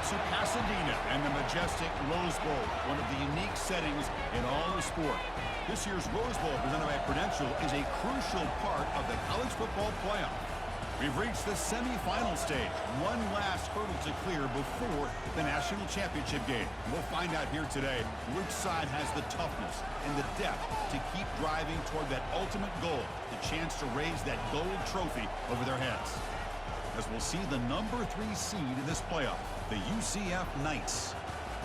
to Pasadena and the majestic Rose Bowl, one of the unique settings in all of sport. This year's Rose Bowl, presented by Prudential, is a crucial part of the college football playoff. We've reached the semifinal stage, one last hurdle to clear before the national championship game. We'll find out here today which side has the toughness and the depth to keep driving toward that ultimate goal, the chance to raise that gold trophy over their heads. As we'll see the number 3 seed in this playoff, the UCF Knights,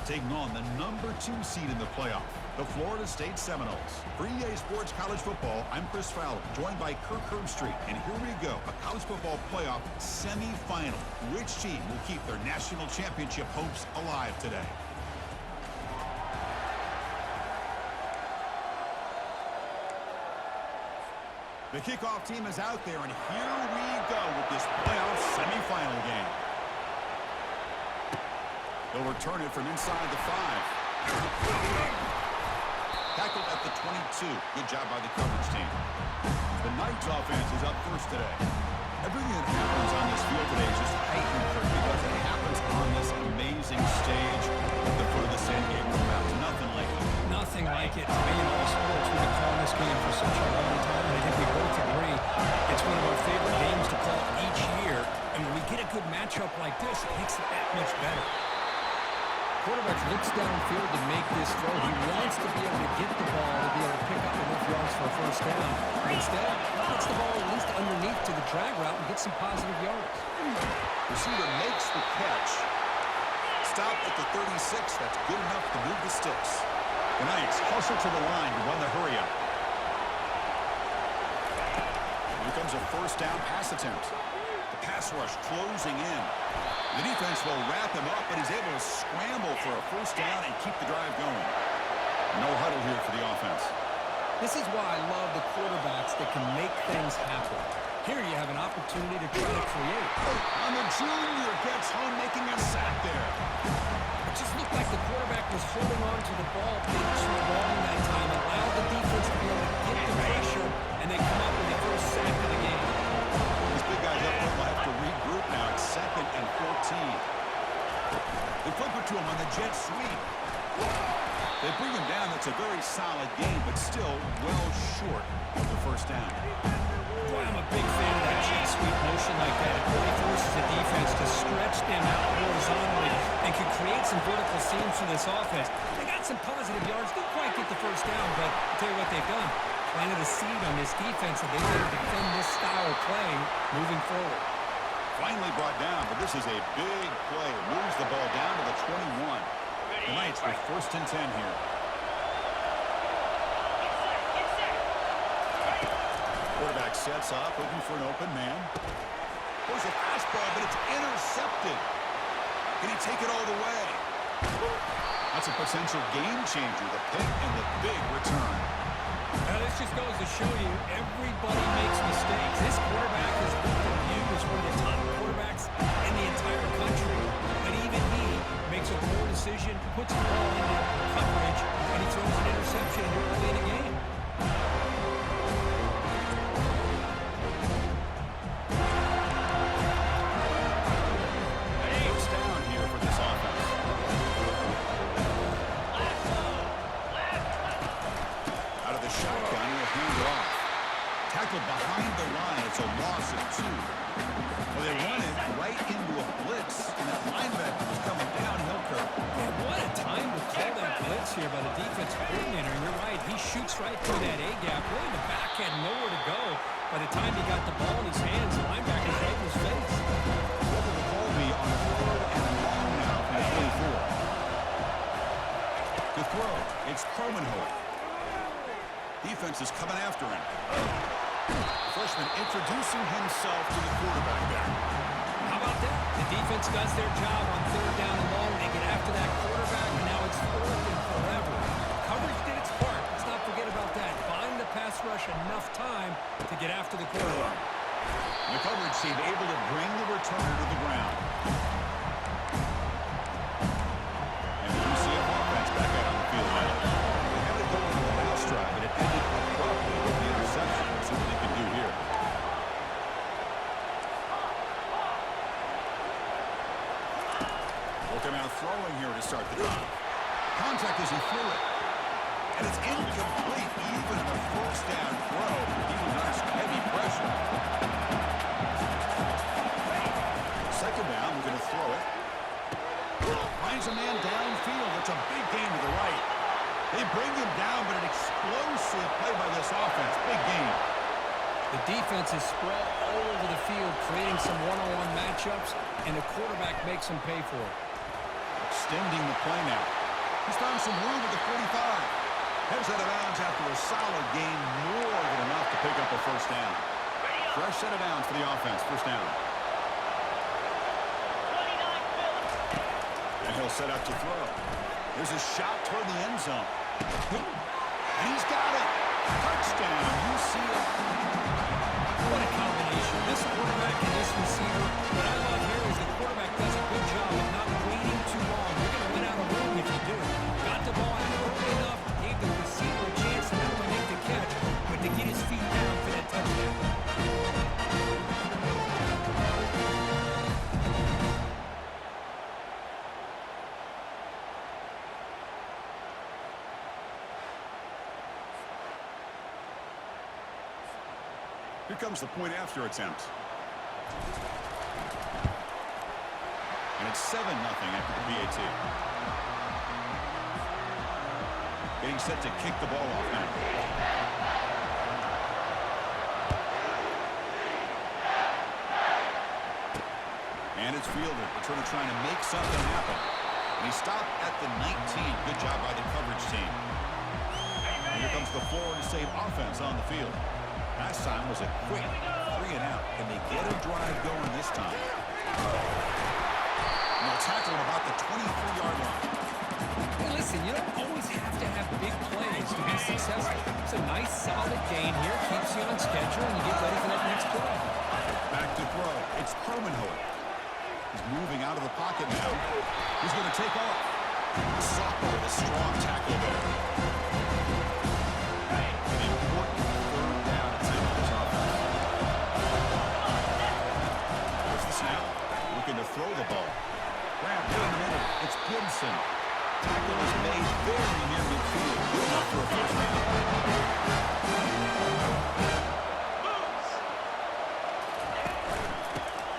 taking on the number 2 seed in the playoff, the Florida State Seminoles. For EA Sports College Football, I'm Chris Fowler, joined by Kirk Herbstreit. And here we go, a college football playoff semifinal. Which team will keep their national championship hopes alive today? The kickoff team is out there, and here we go with this playoff semifinal game. They'll return it from inside the 5. Tackled at the 22. Good job by the coverage team. The Knights offense is up first today. Everything that happens on this field today is just heightened because it happens on this amazing stage at the furthest end game of the mountain. Nothing like it. Nothing like it. To me, in all sports, we've been calling this game for such a long time, and I think we both agree it's one of our favorite games to call each year. And when we get a good matchup like this, it makes it that much better. Quarterback looks downfield to make this throw. He wants to be able to get the ball to be able to pick up enough yards for a first down. Instead, he gets the ball at least underneath to the drag route and gets some positive yards. Receiver makes the catch. Stop at the 36. That's good enough to move the sticks. The Knights hustle to the line to run the hurry up. Here comes a first down pass attempt. The pass rush closing in. The defense will wrap him up, but he's able to scramble for a first down and keep the drive going. No huddle here for the offense. This is why I love the quarterbacks that can make things happen. Here you have an opportunity to try to create. And the junior gets home, making a sack there. It just looked like the quarterback was holding on to the ball a bit too long that time, allowed the defense to be able to get the pressure, and then come up with the first sack of the game. These big guys up front will have to regroup now. It's 2nd and 14. They flip it to him on the jet sweep. They bring him down. That's a very solid game, but still well short of the first down. Boy, I'm a big fan of that jet sweep motion like that. It really forces the defense to stretch them out horizontally and can create some vertical seams for this offense. They got some positive yards. Didn't quite get the first down, but I'll tell you what they've done. Planted a seed on this defense, and they let them defend this style of playing moving forward. Finally brought down, but this is a big play. Moves the ball down to the 21. The Knights with 1st and 10 here. Quarterback sets up, looking for an open man. There's a fastball, but it's intercepted. Can he take it all the way? That's a potential game changer, the pick and the big return. Now, this just goes to show you everybody makes mistakes. This quarterback is viewed as one of the top quarterbacks in the entire country. But even he makes a poor decision, puts the ball into coverage, and he throws an interception early in the game. First down here for this offense. Out of the shotgun, he'll hand it off. Tackled behind the line. It's a loss of 2. Well, they run it right into a blitz, and that linebacker was coming downhill curve. Man, what a time to call that blitz here by the defensive coordinator. You're right. He shoots right through that A-gap. Really, the back had nowhere to go. By the time he got the ball in his hands, the linebacker's right in his face. What will the call be on 3rd and long now from the 24? To throw, it's Cromanhoe. Defense is coming after him. The freshman introducing himself to the quarterback there. How about that? The defense does their job on 3rd down and long. They get after that quarterback, and now it's 4th and forever. Coverage did its part. Let's not forget about that. Buying the pass rush enough time to get after the quarterback. The coverage team able to bring the returner to the ground. And the UCF offense back out on the field now. They had it going with a mousetrap, but it ended abruptly with the interception. Let's see what they can do here. Looking out throwing here to start the drive. Contact as he threw it. And it's incomplete even in the first down throw. He was under some heavy pressure. Second down, we're going to throw it. Finds a man downfield. It's a big gain to the right. They bring him down, but an explosive play by this offense. Big gain. The defense is spread all over the field, creating some one-on-one matchups, and the quarterback makes them pay for it. Extending the play now. He's found some room at the 45. Heads out of bounds after a solid gain, more than enough to pick up a first down. Fresh set of downs for the offense, first down. And he'll set up to throw. There's a shot toward the end zone. And he's got it. Touchdown, UCF. What a combination. This quarterback and this receiver. What I love here is the quarterback does a good job of not waiting too long. You're going to win out of room if you do. Got the ball out early enough, gave the receiver a chance to not only make the catch, but to get his feet down for that touchdown. Here comes the point after attempt. And it's 7-0 after the PAT. Getting set to kick the ball off now. And it's fielded. Returner trying to make something happen. And he stopped at the 19. Good job by the coverage team. And here comes the Florida State offense on the field. Last time was a quick 3-and-out. Can they get a drive going this time? And they'll tackle him about the 23-yard line. Hey, listen, you don't always have to have big plays to be successful. It's a nice, solid gain here. Keeps you on schedule, and you get ready for that next play. Back to throw. It's Cromenhoek. He's moving out of the pocket now. He's going to take off. Soccer with a strong tackle there. Looking to throw the ball. Grab down the middle. It's Gibson. Tackle is made very near midfield. Good enough for a first down.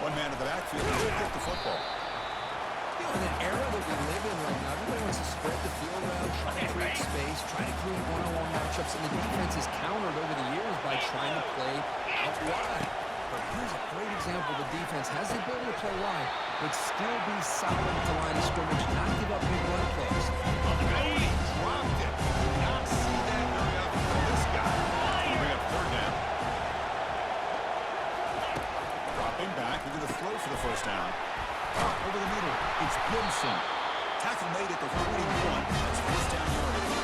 One man to the backfield. He'll get the football. You know, in an era that we live in right now, everybody wants to spread the field around, try to create space, try to create one-on-one matchups, and the defense is countered over the years by trying to play out wide. But here's a great example. The defense has the ability to play wide, but still be solid at the line of scrimmage, not give up big run plays. He dropped it. Did not see that very often from this guy. He'll bring up third down. Dropping back. We're going to throw for the first down. Over the middle. It's Gibson. Tackle made at the 41. That's first down yardage.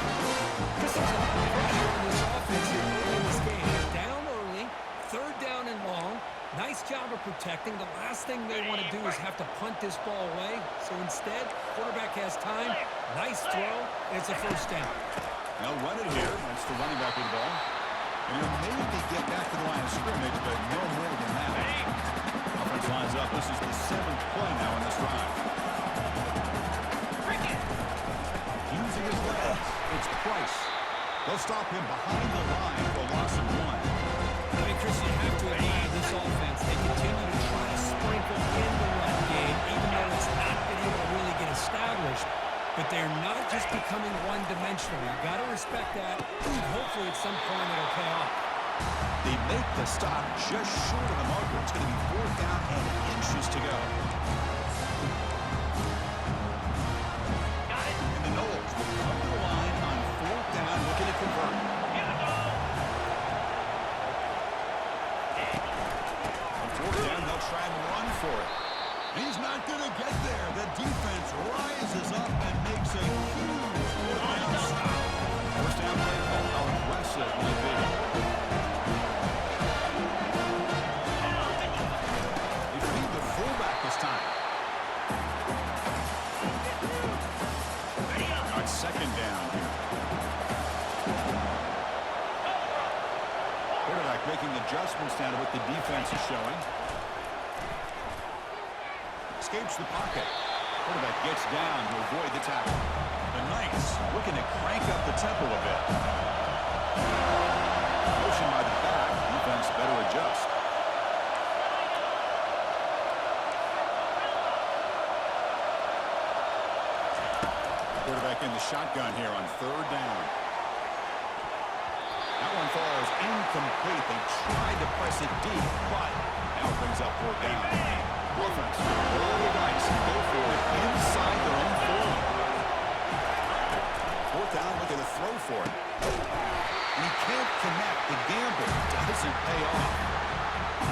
This is a lot of pressure on this offense here early in this game. Down early, third down and long. Nice job of protecting. The last thing they want to do is have to punt this ball away. So instead, quarterback has time. Nice throw, and it's a first down. They'll run it here. That's the running back with the ball. And he'll maybe get back to the line of scrimmage, but no more than that. Offense lines up. This is the 7th play now in this drive. Using his legs. It's Price. They'll stop him behind the line for a loss of 1. I mean, Chris, you have to admire this offense. They continue to try to sprinkle in the run game, even though it's not been able to really get established. But they're not just becoming one-dimensional. You've got to respect that, and hopefully at some point it'll pay off. They make the stop just short of the marker. It's going to be 4th down and inches to go. And the Knowles will come to the line on 4th down, looking to convert. On 4th down, they'll try and run for it. He's not going to get there. The defense rises up and makes a huge 4th down stop. First down play call. How aggressive will it be? They feed the fullback this time. On second down here. Quarterback making adjustments down to what the defense is showing. Escapes the pocket. Quarterback gets down to avoid the tackle. The Knights looking to crank up the tempo a bit. Motion by the back. Defense better adjust. Quarterback in the shotgun here on third down. That one falls incomplete. They tried to press it deep, but now it brings up fourth down. Offense, roll the dice and go for it inside their own 40. Fourth down, looking to throw for it. And he can't connect. The gamble doesn't pay off.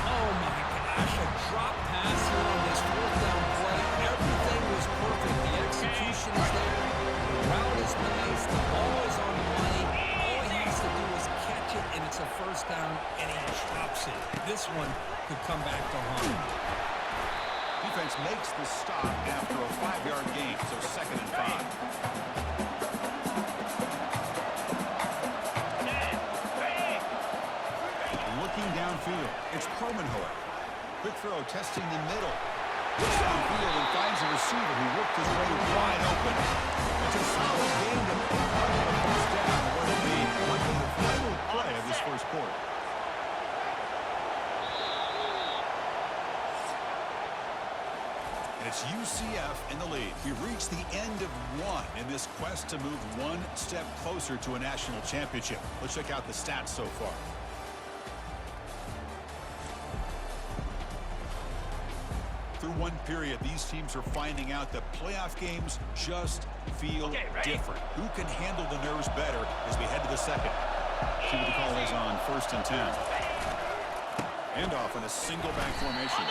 Oh, my gosh, a drop pass here on this fourth down play. Everything was perfect. The execution is there. The route is nice. The ball is on the money. All he has to do is catch it, and it's a first down, and he drops it. This one could come back to haunt him. Defense makes the stop after a 5-yard gain, so 2nd and 5. Looking downfield, it's Kromenhoek. Quick throw, testing the middle. Looks downfield and finds a receiver who worked his way wide open. It's a solid game to pick up the first down. What will be likely the final play of this first quarter. And it's UCF in the lead. We've reached the end of one in this quest to move one step closer to a national championship. Let's check out the stats so far. Through one period, these teams are finding out that playoff games just feel different. Who can handle the nerves better as we head to the second? See what the call is on 1st and 10. Handoff in a single back formation.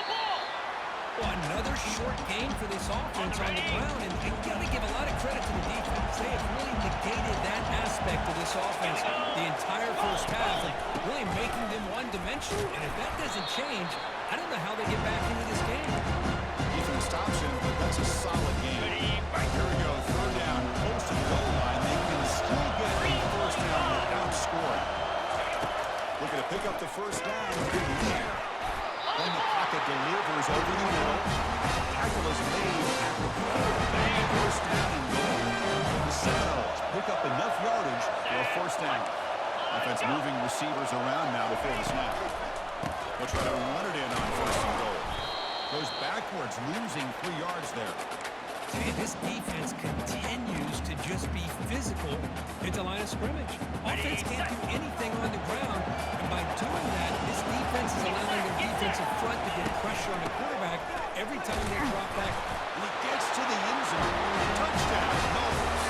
Well, another short game for this offense on the ground, and you got to give a lot of credit to the defense. They have really negated that aspect of this offense the entire first half, and really making them one-dimensional. And if that doesn't change, I don't know how they get back into this game. Defense stops him, but that's a solid game. Here we go, third down, close to the goal line. They can still get the first down without scoring. Looking to pick up the first down through the air. Then the pocket delivers over the middle. Tackle is made at the 40. First down and goal. The Seminoles pick up enough yardage for a first down. Offense moving receivers around now before the snap. They'll try to run it in on 1st and goal. Goes backwards, losing 3 yards there. And this defense continues to just be physical at the line of scrimmage. Offense can't do anything on the ground, and by doing that, this defense is allowing the defensive front to get pressure on the quarterback every time they drop back. And he gets to the end zone. Touchdown, Knowles.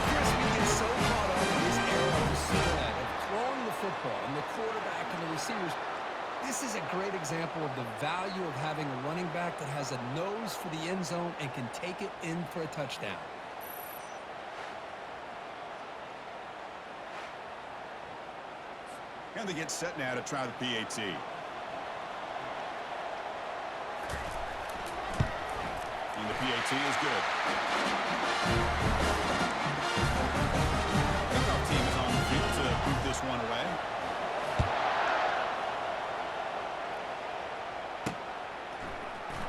Chris, we get so caught up in this era of receiver-led, of throwing the football, and the quarterback and the receivers. This is a great example of the value of having a running back that has a nose for the end zone and can take it in for a touchdown. And they get set now to try the PAT. And the PAT is good. Kickoff team is on the field to boot this one away.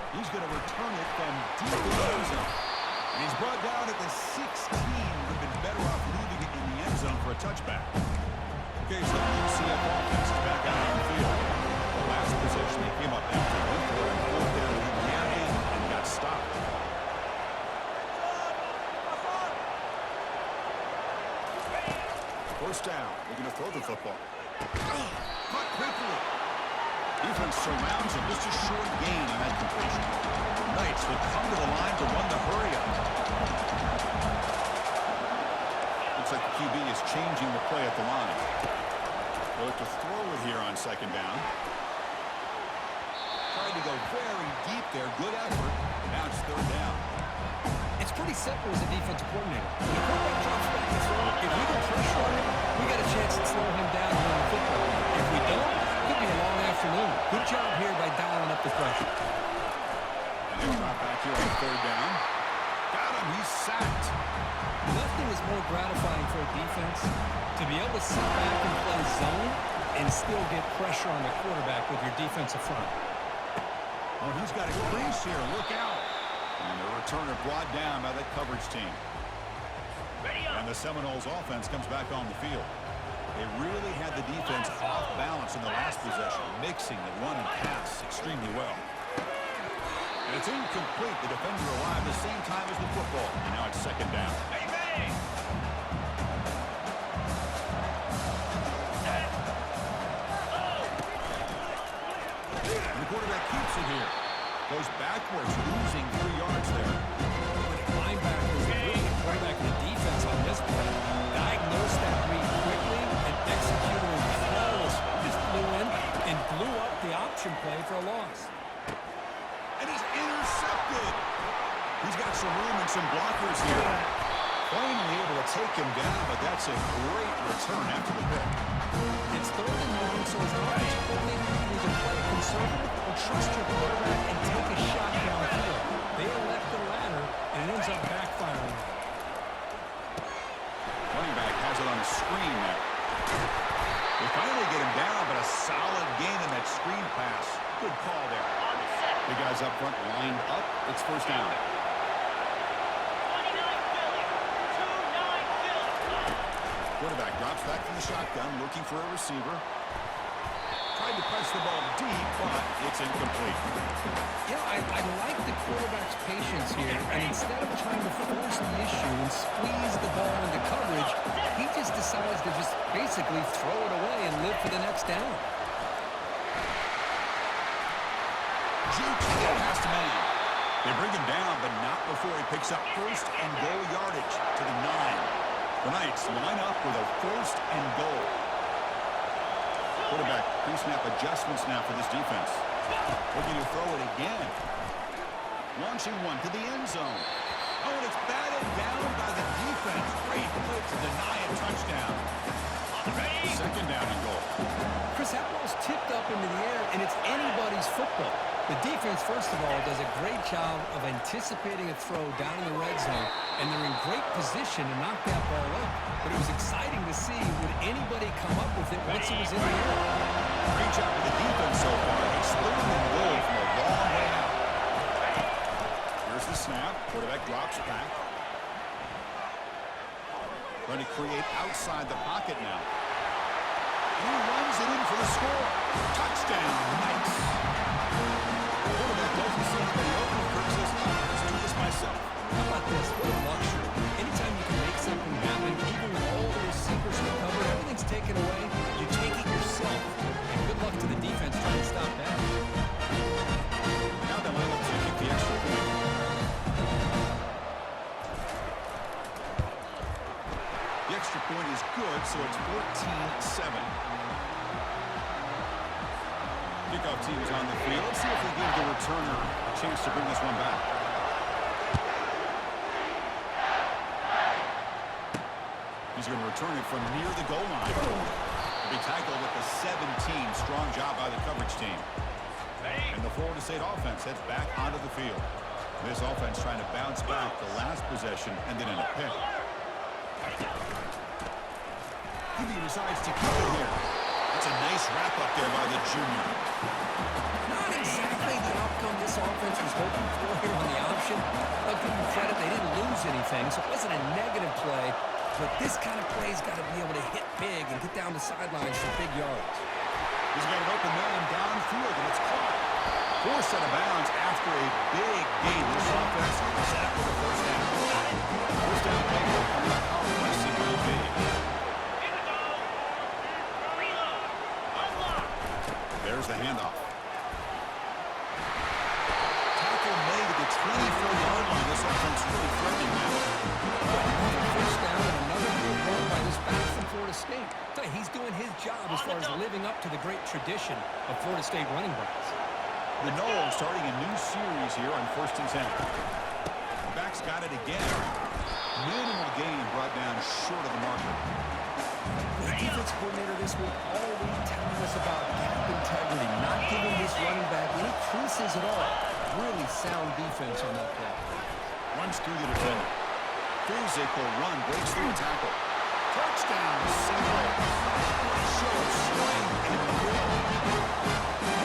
He's going to return it from deep in the end zone. And he's brought down at the 16. Would have been better off leaving it in the end zone for a touchback. Okay, so the UCF offense is back out on the field. The last possession they came up after went for it. Fourth down, he ran in and got stopped. First down, they're going to throw the football. Caught quickly. Defense surrounds him. Just a short gain on that completion. Knights will come to the line to run the hurry-up. Looks like the QB is changing the play at the line. They'll look to throw it here on 2nd down. Trying to go very deep there. Good effort. Now it's 3rd down. It's pretty simple as a defensive coordinator. When the quarterback drops back to throw, if we get pressure on him, we got a chance to slow him down and run the football. If we don't, it could be a long afternoon. Good job here by dialing up the pressure. And they'll drop back here on 3rd down. Got him. He's sacked. Nothing is more gratifying for a defense to be able to sit back and play zone and still get pressure on the quarterback with your defensive front. Oh, he's got a crease here. Look out. And they're returner brought down by that coverage team. And the Seminoles offense comes back on the field. They really had the defense off balance in the last possession, mixing the run and pass extremely well. And it's incomplete. The defender arrived the same time as the football, and now it's second down. And the quarterback keeps it here. Goes backwards, losing 3 yards there. Linebackers are really the quarterback and the defense on this play. Diagnosed that read quickly and executed it flawlessly. Just flew in and blew up the option play for a loss. And he's intercepted. He's got some room and some blockers here. Finally able to take him down, but that's a great return after the pick. It's 3rd and long, so as offensive coordinator, you can either play conservative or trust your quarterback and take a shot downfield. They elect the latter, and it ends up backfiring. Running back has it on the screen now. They finally get him down, but a solid gain in that screen pass. Good call there. The guys up front lined up. It's first down. Quarterback drops back from the shotgun, looking for a receiver. Tried to press the ball deep, but it's incomplete. Yeah, I like the quarterback's patience here, and instead of trying to force the issue and squeeze the ball into coverage, he just decides to just basically throw it away and live for the next down. Juking it past man. They bring him down, but not before he picks up first and goal yardage to the 9. The Knights line up with a first and goal. Quarterback pre-snap adjustments now for this defense. Looking to throw it again. Launching one to the end zone. Oh, and it's batted down by the defense. Great play to deny a touchdown. Second down and goal. Chris, that ball's tipped up into the air, and it's anybody's football. The defense, first of all, does a great job of anticipating a throw down in the red zone, and they're in great position to knock that ball up. But it was exciting to see, would anybody come up with it once it was in the air? Great job with the defense so far. It's 3rd and goal from a long way out. Here's the snap. Quarterback drops back. Trying to create outside the pocket now. He runs it in for the score. Touchdown, Knights. Quarterback doesn't see anybody open. Kirk says, "Let's do this myself." How about this? What a luxury. Anytime you can make something happen, even with all the receivers recovered, everything's taken away, you take it yourself. And good luck to the defense trying to stop that. Now they line up to kick the extra point. The extra point is good, so it's 14-7. Kickoff team is on the field. Let's see if they give the returner a chance to bring this one back. He's going to return it from near the goal line. The big tackle with the 17. Strong job by the coverage team. And the Florida State offense heads back onto the field. This offense trying to bounce back the last possession and then in a pick. He decides to keep it here. That's a nice wrap-up there by the junior. Not exactly the outcome this offense was hoping for here on the option. I'll give them credit, they didn't lose anything, so it wasn't a negative play. But this kind of play's got to be able to hit big and get down the sidelines for big yards. He's got an open man downfield, and it's caught. Forced out of bounds after a big gain. This offense set up with a first down. First down play coming up. How impressive will be. There's the handoff. Tackle made at the 24-yard line. This offense really threatening now. Another first down and another good run by this back from Florida State. Tell you, he's doing his job as far as living up to the great tradition of Florida State running backs. The Noles starting a new series here on 1st and 10. The back's got it again. Minimal gain brought down short of the marker. The defense coordinator this week already telling us about gap integrity, not giving this running back any creases at all. Really sound defense on that play. Runs through the defender. Physical run, breaks through a tackle. Touchdown, Seminoles. Show of strength and will.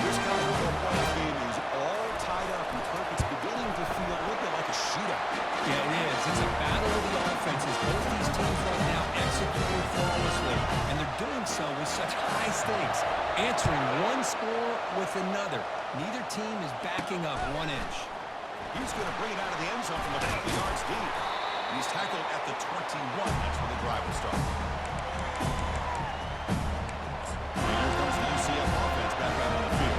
This college football playoff game is all tied up, and Kirk, it's beginning to feel a little bit like a shootout. Yeah, it is. It's a battle of the offenses. Both these teams right now executing flawlessly, and they're doing so with such high stakes, answering one score with another. Neither team is backing up 1 inch. He's going to bring it out of the end zone from a couple yards deep. And he's tackled at the 21. That's where the drive will start. And here comes the UCF offense back out on the field.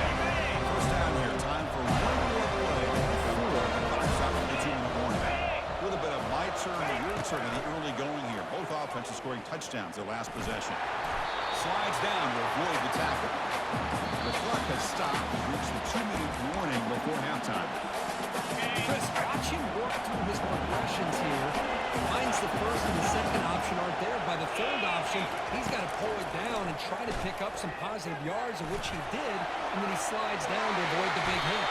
First down here. Time for one more play before the clock stops for the 2-minute warning. A little bit of my turn to your turn in the early going here. Both offenses scoring touchdowns their last possession. Slides down to avoid the tackle. The clock has stopped. We've reached the 2-minute warning before halftime. Chris, watch him work through his progressions here. Finds the first and the second option aren't there. By the third option, he's got to pull it down and try to pick up some positive yards, of which he did, and then he slides down to avoid the big hit.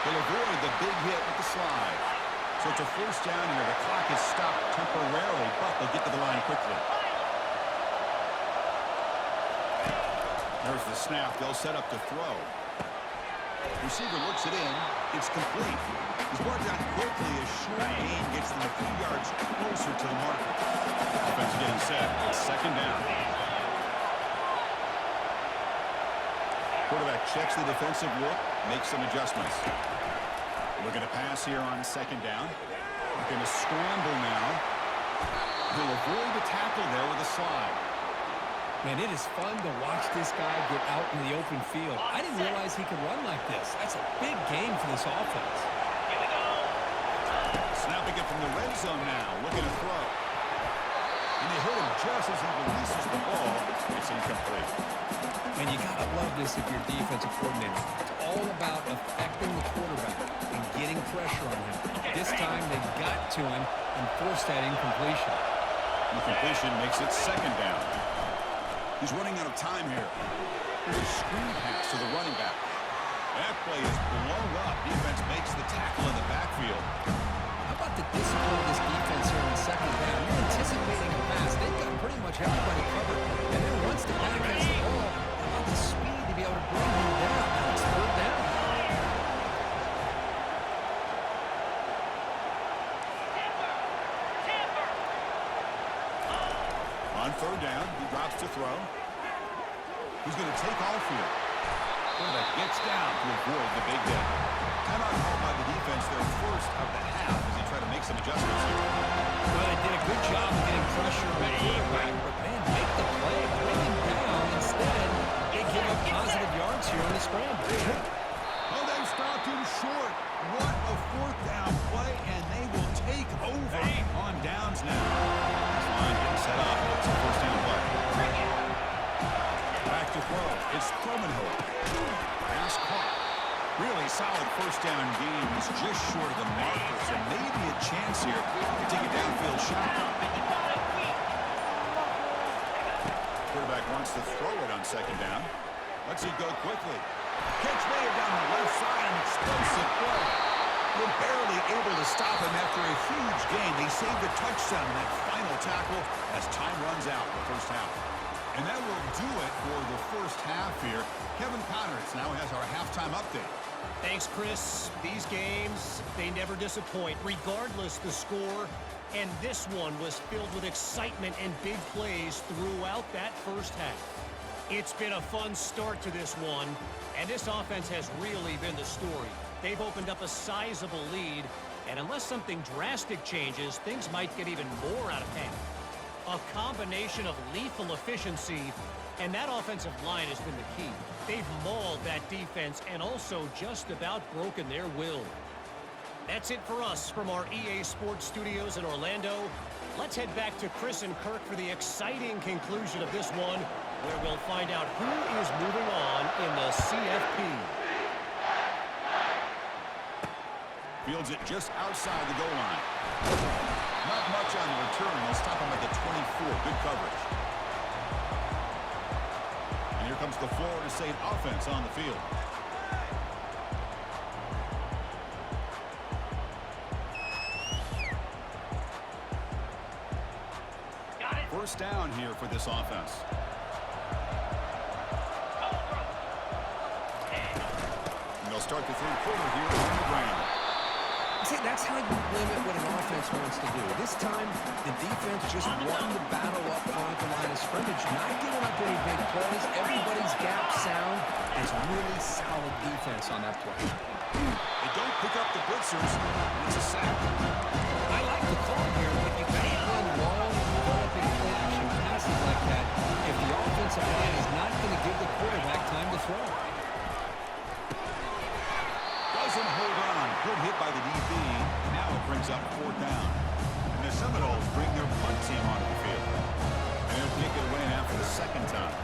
They'll avoid the big hit with the slide. So it's a first down here. The clock is stopped temporarily, but they'll get to the line quickly. There's the snap. They'll set up to throw. Receiver looks it in. It's complete. He's brought down quickly. A short gain gets them a few yards closer to the marker. Offense getting set. It's second down. Quarterback checks the defensive look, makes some adjustments. Looking to pass here on second down. Looking to scramble now. He'll avoid the tackle there with a slide. Man, it is fun to watch this guy get out in the open field. I didn't realize he could run like this. That's a big game for this offense. Snapping it from the red zone now. Looking to throw. And they hit him just as he releases the ball. It's incomplete. And you got to love this if you're a defensive coordinator. It's all about affecting the quarterback and getting pressure on him. This time they got to him and forced that incompletion. Incompletion makes it second down. He's running out of time here. There's a screen pass to the running back. That play is blown up. Defense makes the tackle in the backfield. How about the discipline of this defense here on second down? You're anticipating a pass. They've got pretty much everybody covered. And then once the back has the ball, how about the speed to be able to bring him down? Now it's third down. On third down, he drops to throw. He's going to take off here. Quarterback gets down to avoid the big hit. Timeout called by the defense their first of the half as they try to make some adjustments here. Well, they did a good job of getting pressure on the quarterback, but man, make the play, bring him down. Instead, they give up positive yards here on the scramble. Oh, they stopped him short. What a fourth down play, and they will take over on downs now. This line getting set up. It's a first down play. Back to throw. It's Cromanhoe. Pass caught. Really solid first down gain. He's just short of the marker, so maybe a chance here to take a downfield shot. Quarterback wants to throw it on second down. Let's it go quickly. Catch made down the left side, an explosive play. They're barely able to stop him after a huge gain. They saved a touchdown in that final tackle as time runs out in the first half. And that will do it for the first half here. Kevin Conrad's now has our halftime update. Thanks, Chris. These games, they never disappoint, regardless the score. And this one was filled with excitement and big plays throughout that first half. It's been a fun start to this one, and this offense has really been the story. They've opened up a sizable lead, and unless something drastic changes, things might get even more out of hand. A combination of lethal efficiency, and that offensive line has been the key. They've mauled that defense and also just about broken their will. That's it for us from our EA Sports Studios in Orlando. Let's head back to Chris and Kirk for the exciting conclusion of this one, where we'll find out who is moving on in the CFP. Fields it just outside the goal line. Not much on the return. They'll stop him at the 24. Good coverage. And here comes the Florida State offense on the field. First down here for this offense. And they'll start the third quarter here on the ground. say that's how you limit what an offense wants to do. This time, the defense just won the battle up front at the line of scrimmage, not giving up any big plays. Everybody's gap sound. It's really solid defense on that play. They don't pick up the blitzers. It's a sack. I like the call here, but you can't run long, developing play-action passes like that if the offensive line is not going to give the quarterback time to throw. Doesn't hold on. Good hit by the DB. Now it brings up 4th down. And the Seminoles bring their punt team onto the field. And they'll kick it away now for the 2nd time.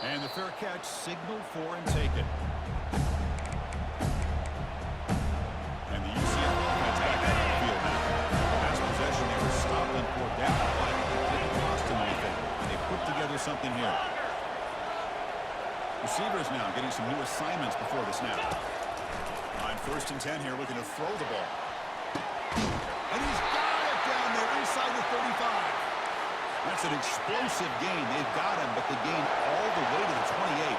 And the fair catch signaled for and taken. And the UCF offense back out on the field now. Last possession, they were stopped on 4th down, but it didn't cost them anything. And they put together something here. Receivers now getting some new assignments before the snap. On 1st and 10 here, looking to throw the ball. And he's got it down there inside the 35. That's an explosive gain. They've got him, but the gain all the way to the 28.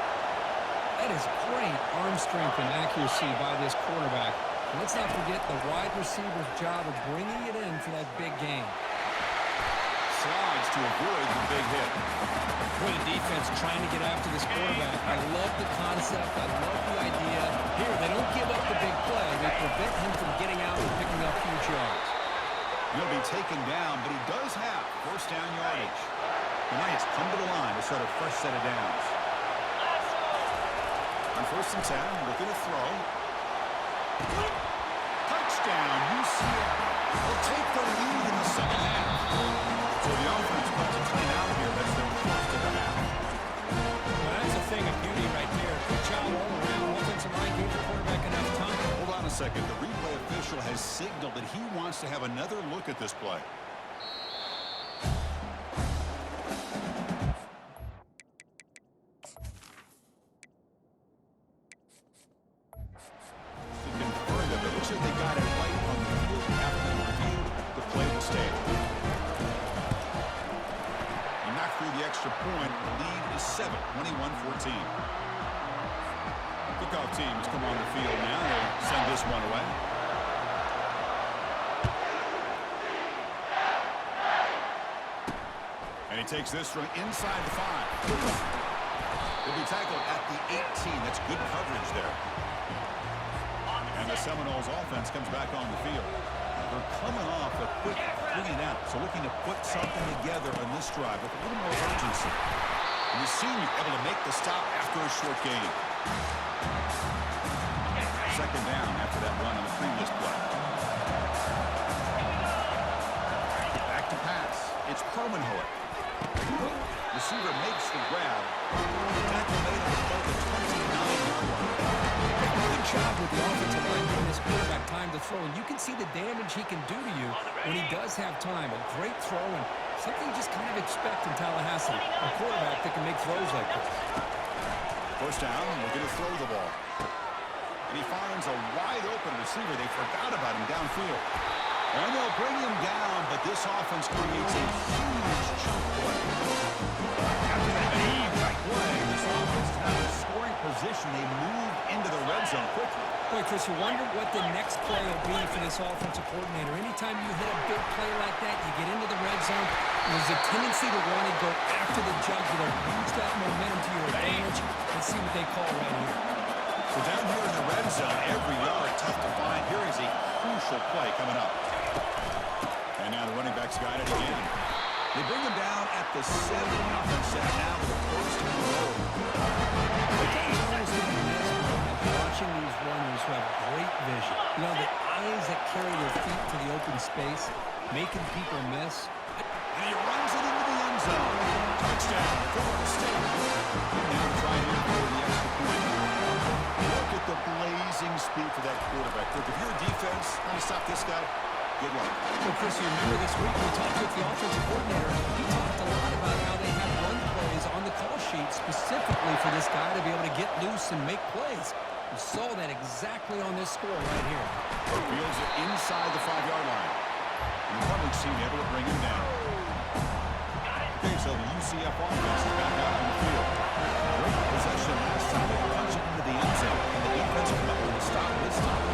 That is great arm strength and accuracy by this quarterback. Let's not forget the wide receiver's job of bringing it in for that big gain. Slides to avoid the big hit. For the defense trying to get after this quarterback. I love the concept. I love the idea. Here, they don't give up the big play. They prevent him from getting out and picking up huge yards. He'll be taken down, but he does have 1st down yardage. The Knights come to the line to start a fresh set of downs. On 1st and 10, looking to throw. Touchdown, UCF. They'll take the lead in the 2nd half. So the offense puts a timeout here. That's their 1st of the half. Well, that's a thing of beauty right there. Good job all around. Offensive line gave the quarterback enough time. Hold on a second. The replay official has signaled that he wants to have another look at this play. To confirm that it looks like they got it right on the field after the review. The play will stay. And knock through the extra point. The lead is 7, 21-14. Kickoff teams come on the field now. They send this one away. And he takes this from inside the 5. He'll be tackled at the 18. That's good coverage there. And the Seminoles offense comes back on the field. They're coming off a quick 3 and out. So looking to put something together on this drive with a little more urgency. And the senior able to make the stop after a short gain. 2nd down after that run on the previous play. Back to pass. It's Permanhoek. Receiver makes the grab. Tackle made on the 29-yard line. Good job with the offensive line giving this quarterback time to throw. And you can see the damage he can do to you when he does have time. A great throw and something you just kind of expect in Tallahassee. A quarterback that can make throws like this. 1st down, looking to throw the ball. And he finds a wide-open receiver. They forgot about him downfield. And they'll bring him down, but this offense creates a huge chunk play. After that huge play, this offense is now in scoring position. They move into the red zone quickly. Boy, Chris, you wonder what the next play will be for this offensive coordinator. Anytime you hit a big play like that, you get into the red zone, there's a tendency to want to go after the jugular, use that momentum to your advantage. Let's see what they call right here. So down here in the red zone, every yard tough to find. Here is a crucial play coming up. And now the running back's got it again. They bring him down at the 7. Offense set now with the 1st and goal. Watching these runners who have great vision. You know, the eyes that carry their feet to the open space, making people miss. And he runs it into the end zone. Touchdown, Florida State. And now try here for the extra point. Look at the blazing speed for that quarterback. Look, if you're a defense, trying to stop this guy, good luck. Well, Chris, you remember this week we talked with the offensive coordinator. He talked a lot about how they have run plays on the call sheet specifically for this guy to be able to get loose and make plays. We saw that exactly on this score right here. Fields it inside the 5-yard line. And the coverage team able to bring him down. Okay, so the UCF offense is back out on the field. Great possession last time. They punch it into the the end zone. And the defense come up with a stop this time.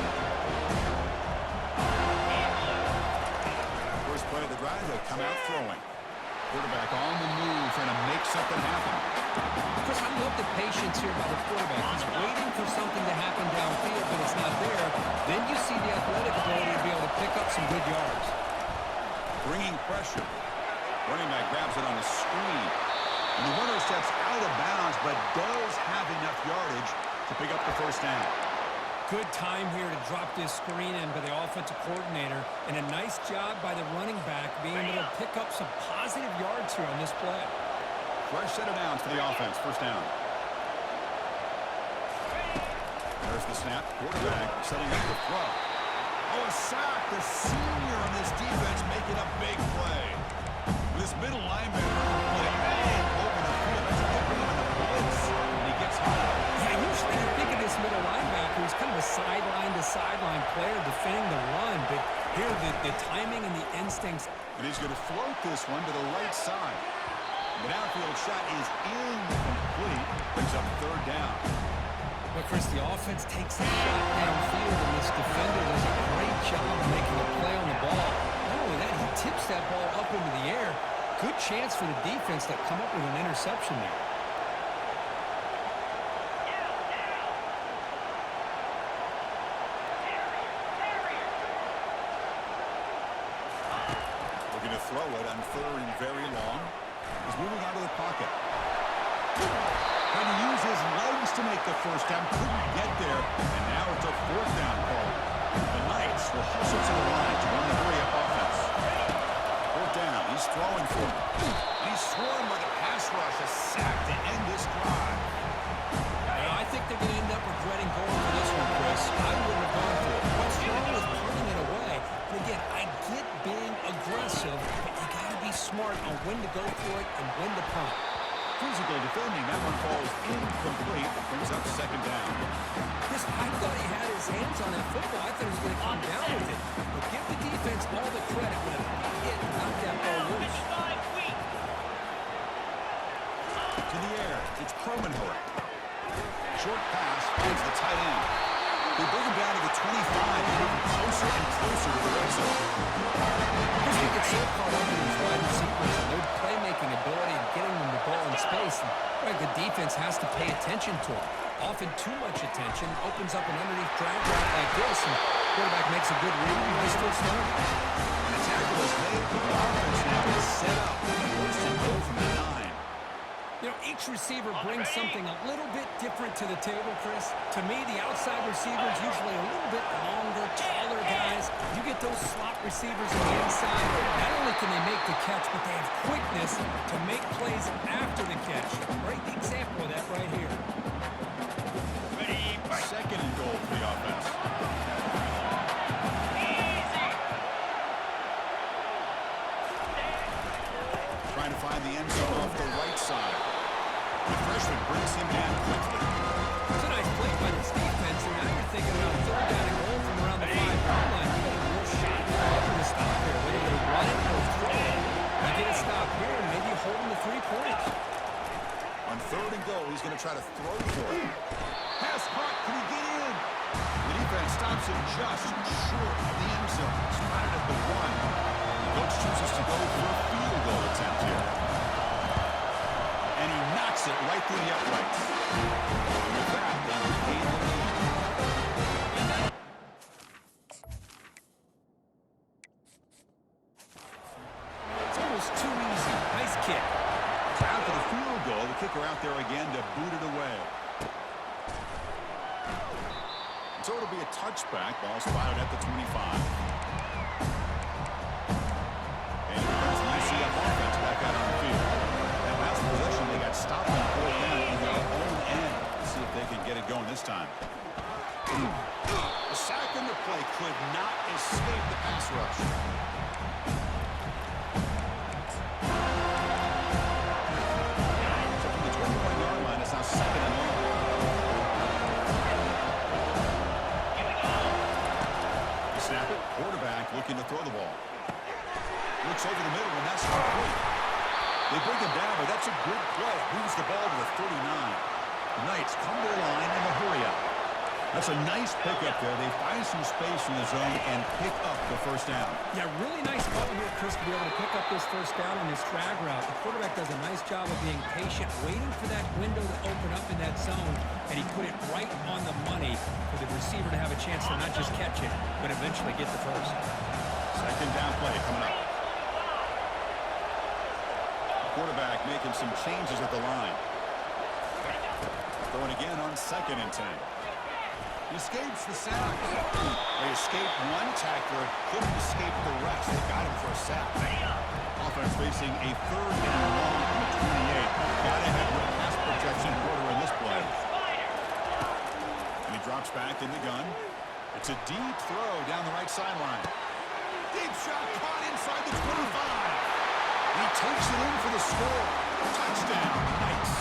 First play of the drive, they'll come out throwing. Quarterback on the move, trying to make something happen. Chris, I love the patience here by the quarterback. He's waiting for something to happen downfield, but it's not there. Then you see the athletic ability to be able to pick up some good yards. Bringing pressure. Running back grabs it on a screen. And the runner steps out of bounds, but does have enough yardage to pick up the first down. Good time here to drop this screen in by the offensive coordinator, and a nice job by the running back being able to pick up some positive yards here on this play. Fresh set of downs for the offense. First down. There's the snap. Quarterback setting up the throw. Oh, a sack. The senior on this defense making a big play. This middle linebacker playing over the field. That's how they bring him in the blitz. And he gets home. Yeah, usually you think of this middle linebacker who's kind of a sideline-to-sideline player defending the run, but here the timing and the instincts. And he's going to float this one to the right side. The downfield shot is incomplete. Brings up third down. But, Chris, the offense takes a shot downfield, and this defender does a great job of making a play on the ball. Not only that, he tips that ball up into the air. Good chance for the defense to come up with an interception there. Looking to throw it on third and very long. He's moving out of the pocket. Trying to use his legs to make the first down. Couldn't get there. And now it's a fourth down call. The Knights will hustle to the line to run the hurry-up offense. Fourth down. He's throwing for it. He's swarmed by the pass rush. A sack to end this drive. I think they're going to end up regretting going for this one, Chris. I wouldn't have gone for it. What's wrong with punting it away? And again, I get being aggressive, but you got to be smart on when to go for it and when to punt. Physical defending. That one falls incomplete. Brings up second down. Chris, I thought he had his hands on that football. I thought he was going to come down with it. But give the defense all the credit when it knocked that ball loose. To the air. It's Cromenhorn. Short pass finds the tight end. They bring him down to the 25 and moving closer and closer to the red zone. Chris, they get so caught up in these wide receivers and their playmaking ability and getting them the ball in space. And, right, the defense has to pay attention to them. Often too much attention opens up an underneath drag route like this, and quarterback makes a good read and he's still starting. The tackle is made, but the offense now is set up. First and goal from the 9. You know, each receiver brings something a little bit different to the table, Chris. To me, the outside receivers usually a little bit longer, taller guys. You get those slot receivers on the inside. Not only can they make the catch, but they have quickness to make plays after the catch. Great example of that right here. Second and goal for the offense. Trying to find the end zone off the right side. The freshman brings him down quickly. It's a nice play by this defense, and now you're thinking about third down and goal from around the 5-yard line. You got a real shot to the stop here, whether they run it or throw it. You get a stop here and maybe holding the 3 points. On third and goal, he's going to try to throw for it. Pass caught. Can he get in? The defense stops him just short of the end zone. Spotted at the 1. The coach chooses to go for a field goal attempt here. And he knocks it right through the uprights. With that, they regain the lead. It's almost too easy. Nice kick. Out for the field goal. The kicker out there again to boot it away. So it'll be a touchback. Ball spotted at the 25. And here comes the UCF offense back out on the field. That last possession, they got stopped on fourth down in their own end. Let's see if they can get it going this time. The sack in the play could not escape the pass rush. So from the 21-yard line, it's now second and long. Snap it. Quarterback looking to throw the ball. Looks over the middle, and that's complete. They bring him down, but that's a good play. Moves the ball to the 39. The Knights come to the line in a hurry-up. That's a nice pickup there. They find some space in the zone and pick up the first down. Yeah, really nice call here, Chris, to be able to pick up this first down on this drag route. The quarterback does a nice job of being patient, waiting for that window to open up in that zone, and he put it right on the money for the receiver to have a chance to not just catch it, but eventually get the first. Second down play coming up. Quarterback making some changes at the line. Throwing again on 2nd and 10. He escapes the sack. They escaped one tackler, couldn't escape the rest. They got him for a sack. Offense facing a 3rd and long from the 28. Gotta have no pass protection quarter in this play. And he drops back in the gun. It's a deep throw down the right sideline. Deep shot caught inside the 25. He takes it in for the score. Touchdown. Nice.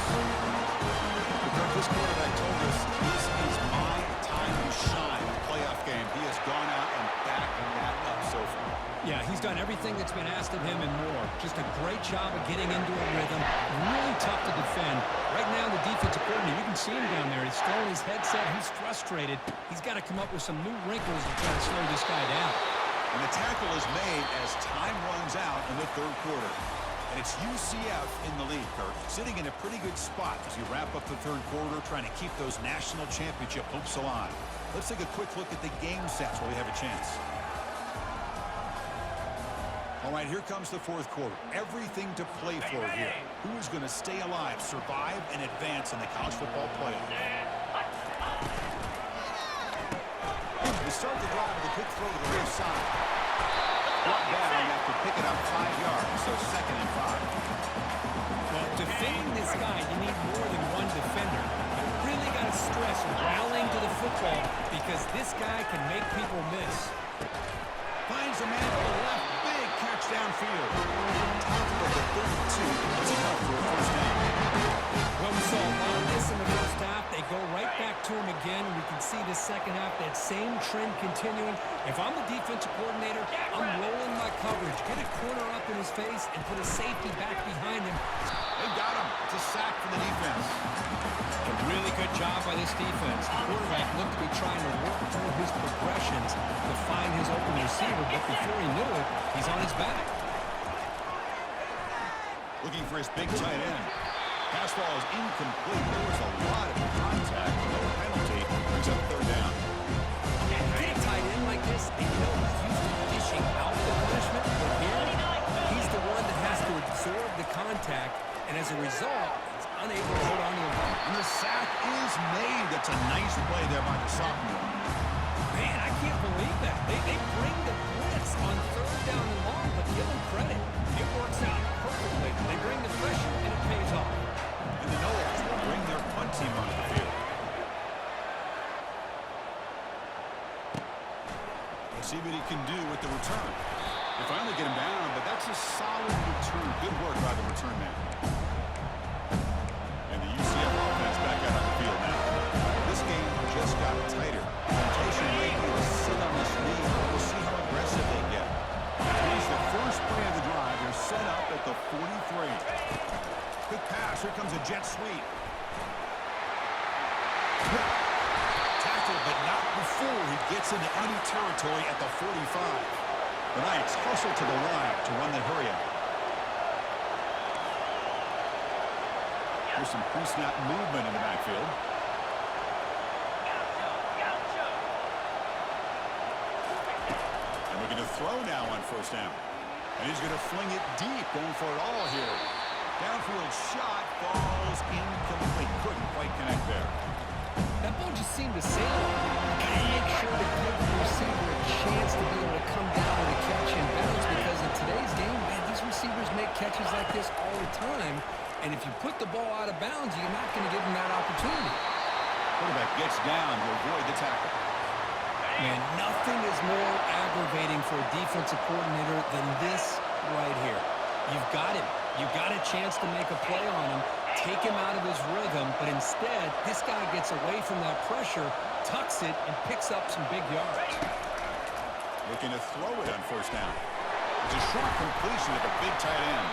This quarterback told us this is my time to shine. A playoff game. He has gone out and backed that up so far. Yeah, he's done everything that's been asked of him and more. Just a great job of getting into a rhythm. Really tough to defend. Right now, the defensive coordinator, you can see him down there. He's throwing his headset. He's frustrated. He's got to come up with some new wrinkles to try to slow this guy down. And the tackle is made as time runs out in the 3rd quarter. And it's UCF in the lead, Kirk, sitting in a pretty good spot as you wrap up the 3rd quarter, trying to keep those national championship hopes alive. Let's take a quick look at the game sets while we have a chance. All right, here comes the 4th quarter. Everything to play for here. Who is going to stay alive, survive, and advance in the college football playoff? They start the drive with a quick throw to the left side. Brought down after picking up 5 yards, so 2nd and 5. Well, defending this guy, you need more than one defender. You really got to stress rallying to the football because this guy can make people miss. Finds a man to the left. Big catch downfield. Tackled at the 32. It's enough for a first down. Well, we saw a lot of this in the first half. They go right back to him again, and we can see the second half, that same trend continuing. If I'm the defensive coordinator, I'm rolling my coverage. Get a corner up in his face and put a safety back behind him. They got him. It's a sack for the defense. A really good job by this defense. The quarterback looked to be trying to work through his progressions to find his open receiver, but before he knew it, he's on his back. Looking for his big tight end. Pass ball is incomplete. There was a lot of contact. No penalty. Brings up 3rd down. You get a tight end like this, and you know he's used to dishing out the punishment, but here, he's the one that has to absorb the contact, and as a result, he's unable to hold on to the ball. And the sack is made. That's a nice play there by the sophomore. Man, I can't believe that. They bring the blitz on 3rd down and long, but give them credit. It works out perfectly. They bring the pressure, and it pays off. And the Noles will bring their punt team onto the field. We'll see what he can do with the return. They finally get him down, but that's a solid return. Good work by the return man. And the UCF offense back out on the field now. This game just got tighter. Temptation might be to sit on this lead. We'll see how aggressive they get. Today's the first play of the drive. They're set up at the 43. Quick pass. Here comes a jet sweep. Tackled, but not before he gets into enemy territory at the 45. The Knights hustle to the line to run the hurry-up. There's some pre-snap movement in the backfield. And looking to throw now on 1st down. And he's going to fling it deep, going for it all here. Downfield shot falls incomplete. Couldn't quite connect there. That ball just seemed to sail. You got to make sure to give the receiver a chance to be able to come down with a catch and bounce, because in today's game, man, these receivers make catches like this all the time. And if you put the ball out of bounds, you're not going to give them that opportunity. Quarterback gets down to avoid the tackle. Man, nothing is more aggravating for a defensive coordinator than this right here. You've got him. You've got a chance to make a play on him, take him out of his rhythm, but instead, this guy gets away from that pressure, tucks it, and picks up some big yards. Looking to throw it on 1st down. It's a short completion of a big tight end.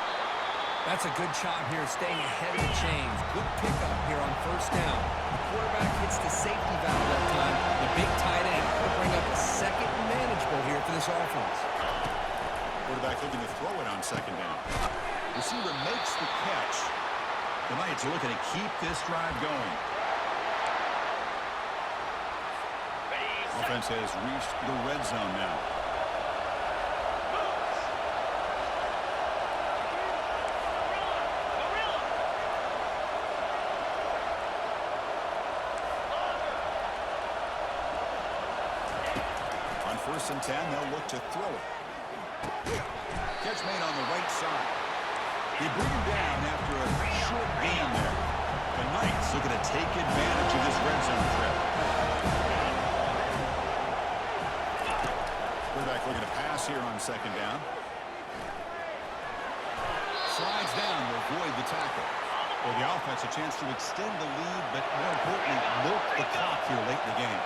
That's a good job here, staying ahead of the chains. Good pickup here on first down. The quarterback hits the safety valve that time. The big tight end will bring up a second and manageable here for this offense. Quarterback looking to throw it on second down. Receiver makes the catch. The Knights are looking to keep this drive going. Offense has reached the red zone now. On 1st and 10, they'll look to throw it. Catch made on the right side. They bring him down after a short gain there. The Knights looking to take advantage of this red zone trip. Quarterback looking to pass here on second down. Slides down to avoid the tackle. Well, the offense a chance to extend the lead, but more importantly, milk the clock here late in the game.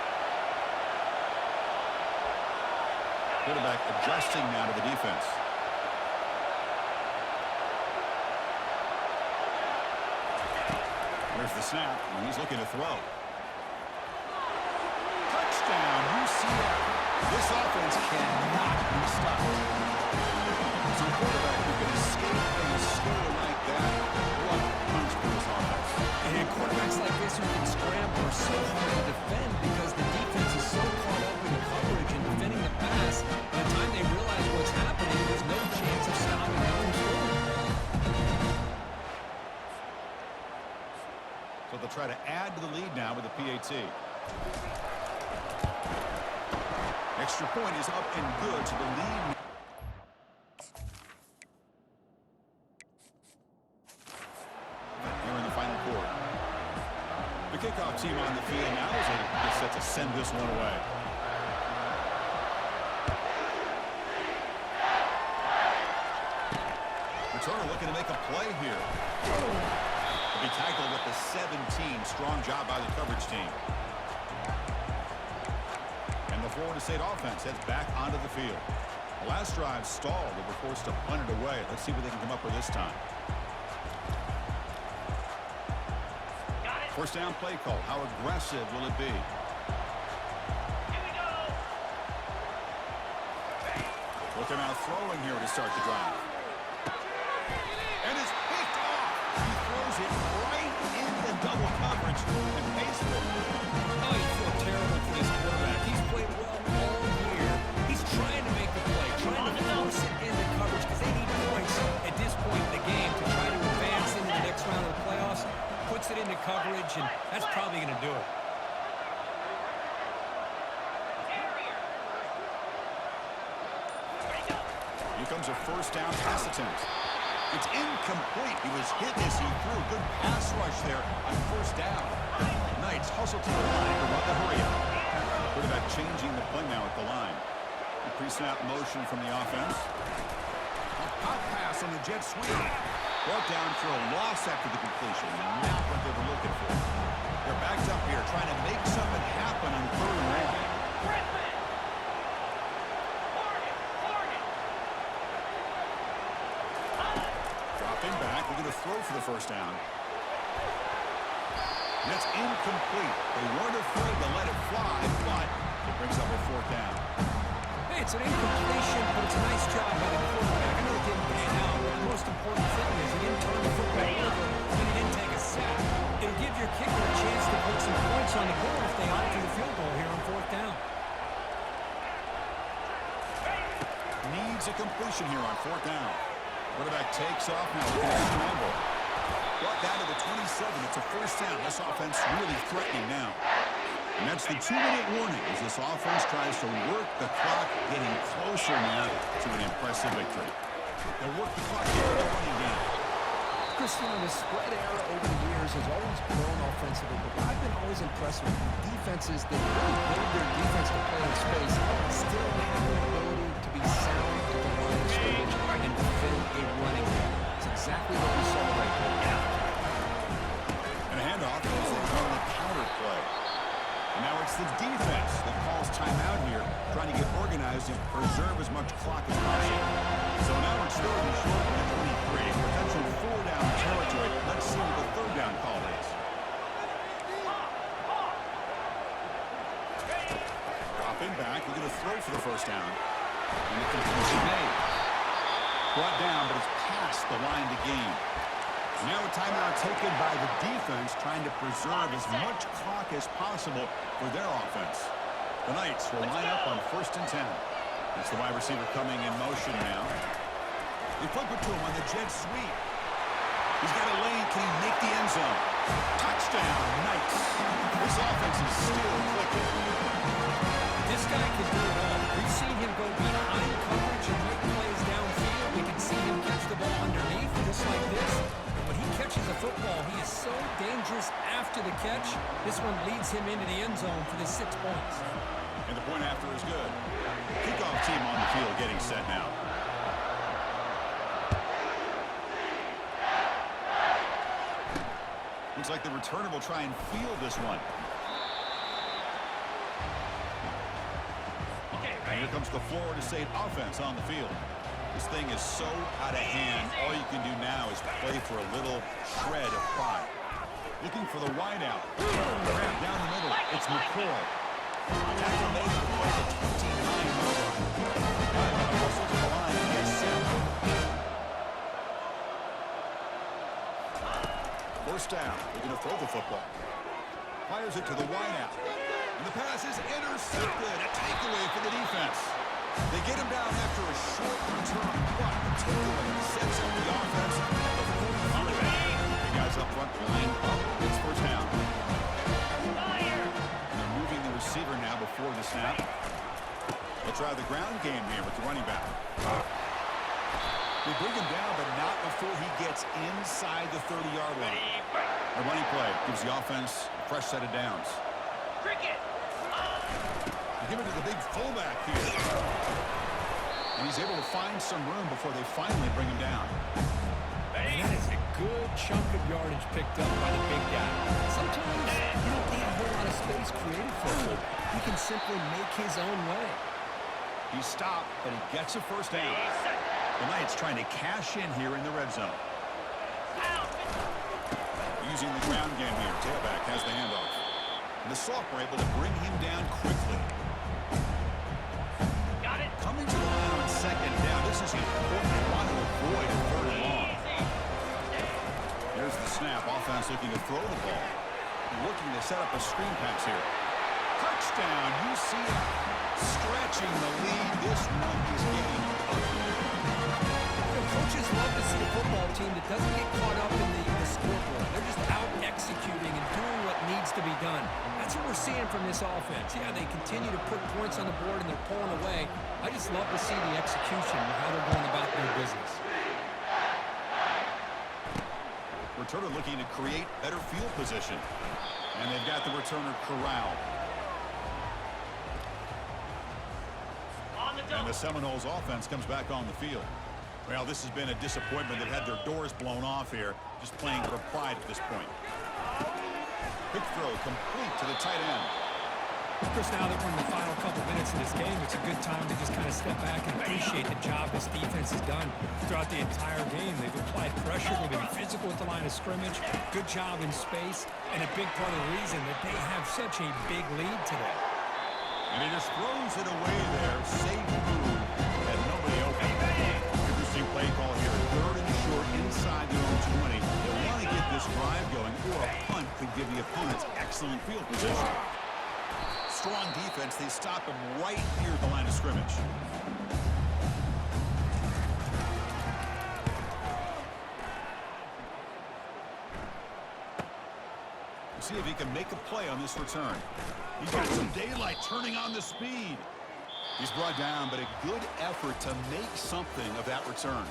Quarterback adjusting now to the defense. There's the snap, and he's looking to throw. Touchdown, UCF. This offense cannot be stopped. So a quarterback who can escape a score like that, what a punch for this offense. And quarterbacks like this who can scramble are so hard to defend because the defense is so caught up in coverage and defending the pass. By the time they realize what's happening, there's no chance of stopping them from scoring. So they'll try to add to the lead now with a PAT. Extra point is up and good to the lead. Here in the final quarter. The kickoff team on the field now is set to send this one away. Returner looking to make a play here. He'll be tackled at the 17. Strong job by the coverage team. And the Florida State offense heads back onto the field. The last drive stalled. They were forced to punt it away. Let's see what they can come up with this time. First down play call. How aggressive will it be? Look at now throwing here to start the drive. And it's picked off. He throws it right into double coverage and pays for it. Oh, you feel terrible for this quarterback. He's played well all year. He's trying to make the play, trying to force it into coverage because they need points at this point in the game to try to advance into the next round of the playoffs. Puts it into coverage, and that's probably going to do it. Here comes a first down pass attempt. It's incomplete. He was hit as he threw. Good pass rush there on first down. Knights hustle to the line to run the hurry up. Quarterback changing the play now at the line. The pre-snap motion from the offense. A pop pass on the jet sweep. Brought down for a loss after the completion. Not what they were looking for. They're backed up here trying to make something happen on 3rd and 1. Dropping back. We're going to throw for the first down. And that's incomplete. They weren't afraid to let it fly, but it brings up a 4th down. Hey, it's an incompletion, but it's a nice job by the quarterback. I know it didn't pan out, but the most important thing is he didn't turn the football over and he didn't take a sack. It'll give your kicker a chance to put some points on the board if they opt for the field goal here on 4th down. Needs a completion here on 4th down. Quarterback takes off now, looking to scramble. Brought down to the 27. It's a first down. This offense really threatening now. And that's the 2-minute warning as this offense tries to work the clock, getting closer now to an impressive victory. They'll work the clock here in the running game. Christian, the spread era over the years has always grown offensively, but I've been always impressed with defenses that really build their defense to play in space, still have the ability to be sound at the line of scrimmage and defend a running game. It's exactly what we saw right there. And a handoff as they run the counter play. And now it's the defense that calls timeout here, trying to get organized in preserve as much clock as possible. So now it's third and short at 23. Potential 4-down territory. Let's see what the third down call is. Dropping back. We're going to throw for the first down. And the completion made. Brought down, but it's past the line to gain. Now a timeout taken by the defense, trying to preserve as much clock as possible for their offense. The Knights will line up on 1st and 10. It's the wide receiver coming in motion now. They flip it to him on the jet sweep. He's got a lane. Can he make the end zone? Touchdown, Knights. This offense is still clicking. This guy can do it all. We've seen him go behind coverage and make plays downfield. We can see him catch the ball underneath, just like this. And when he catches a football, he is so dangerous after the catch. This one leads him into the end zone for the 6 points. And the point after is good. Kickoff team on the field getting set now. Looks like the returner will try and field this one. And here comes the Florida State offense on the field. This thing is so out of hand. All you can do now is play for a little shred of pride. Looking for the wideout. Grab down the middle. It's McCoy. Tackle made at the 29-yard line. Hustles to the line and gets set. First down. They're going to throw the football. Fires it to the wideout. And the pass is intercepted. A takeaway for the defense. They get him down after a short return, but the takeaway sets up the offense at the 43. The guys up front line up. It's first down. And they're moving the receiver now before the snap. They'll try the ground game here with the running back. They bring him down, but not before he gets inside the 30-yard line. The running play gives the offense a fresh set of downs. They give it to the big fullback here. And he's able to find some room before they finally bring him down. And that is a good chunk of yardage picked up by the big guy. Sometimes you don't need a whole lot of space created for him. He can simply make his own way. He stopped, but he gets a first down. The Knights trying to cash in here in the red zone. Using the ground game here. Tailback has the handoff. And the sophomore able to bring him down quickly. Got it. Coming to the line on second down. This is important. They want to avoid a third and long. There's the snap. Offense looking to throw the ball. Looking to set up a screen pass here. Touchdown, UCF. Stretching the lead. This one is getting ugly. Coaches love to see a football team that doesn't get caught up in the scoreboard. They're just out executing and doing what needs to be done. That's what we're seeing from this offense. Yeah, they continue to put points on the board and they're pulling away. I just love to see the execution and how they're going about their business. Returner looking to create better field position. And they've got the returner corralled. And the Seminoles offense comes back on the field. Well, this has been a disappointment. They've had their doors blown off here, just playing for pride at this point. Quick throw complete to the tight end. Chris, now that we're in the final couple minutes of this game, it's a good time to just kind of step back and appreciate the job this defense has done throughout the entire game. They've applied pressure. They've been physical at the line of scrimmage. Good job in space. And a big part of the reason that they have such a big lead today. And he just throws it away there. Safe move. And nobody open. Interesting play call here. Third and short inside their own 20. They want to get this drive going, or a punt could give the opponents excellent field position. Strong defense. They stop him right near the line of scrimmage. See if he can make a play on this return. He's got some daylight turning on the speed. He's brought down, but a good effort to make something of that return.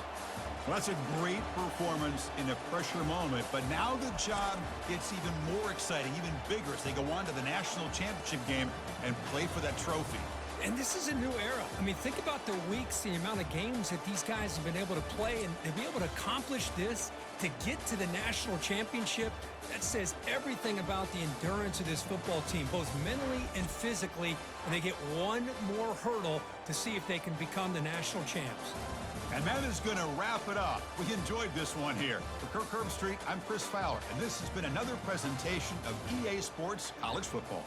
Well, that's a great performance in a pressure moment, but now the job gets even more exciting, even bigger as they go on to the national championship game and play for that trophy. And this is a new era. I mean, think about the weeks, the amount of games that these guys have been able to play, and to be able to accomplish this, to get to the national championship, that says everything about the endurance of this football team, both mentally and physically, and they get one more hurdle to see if they can become the national champs. And that is going to wrap it up. We enjoyed this one here. For Kirk Herbstreit, I'm Chris Fowler, and this has been another presentation of EA Sports College Football.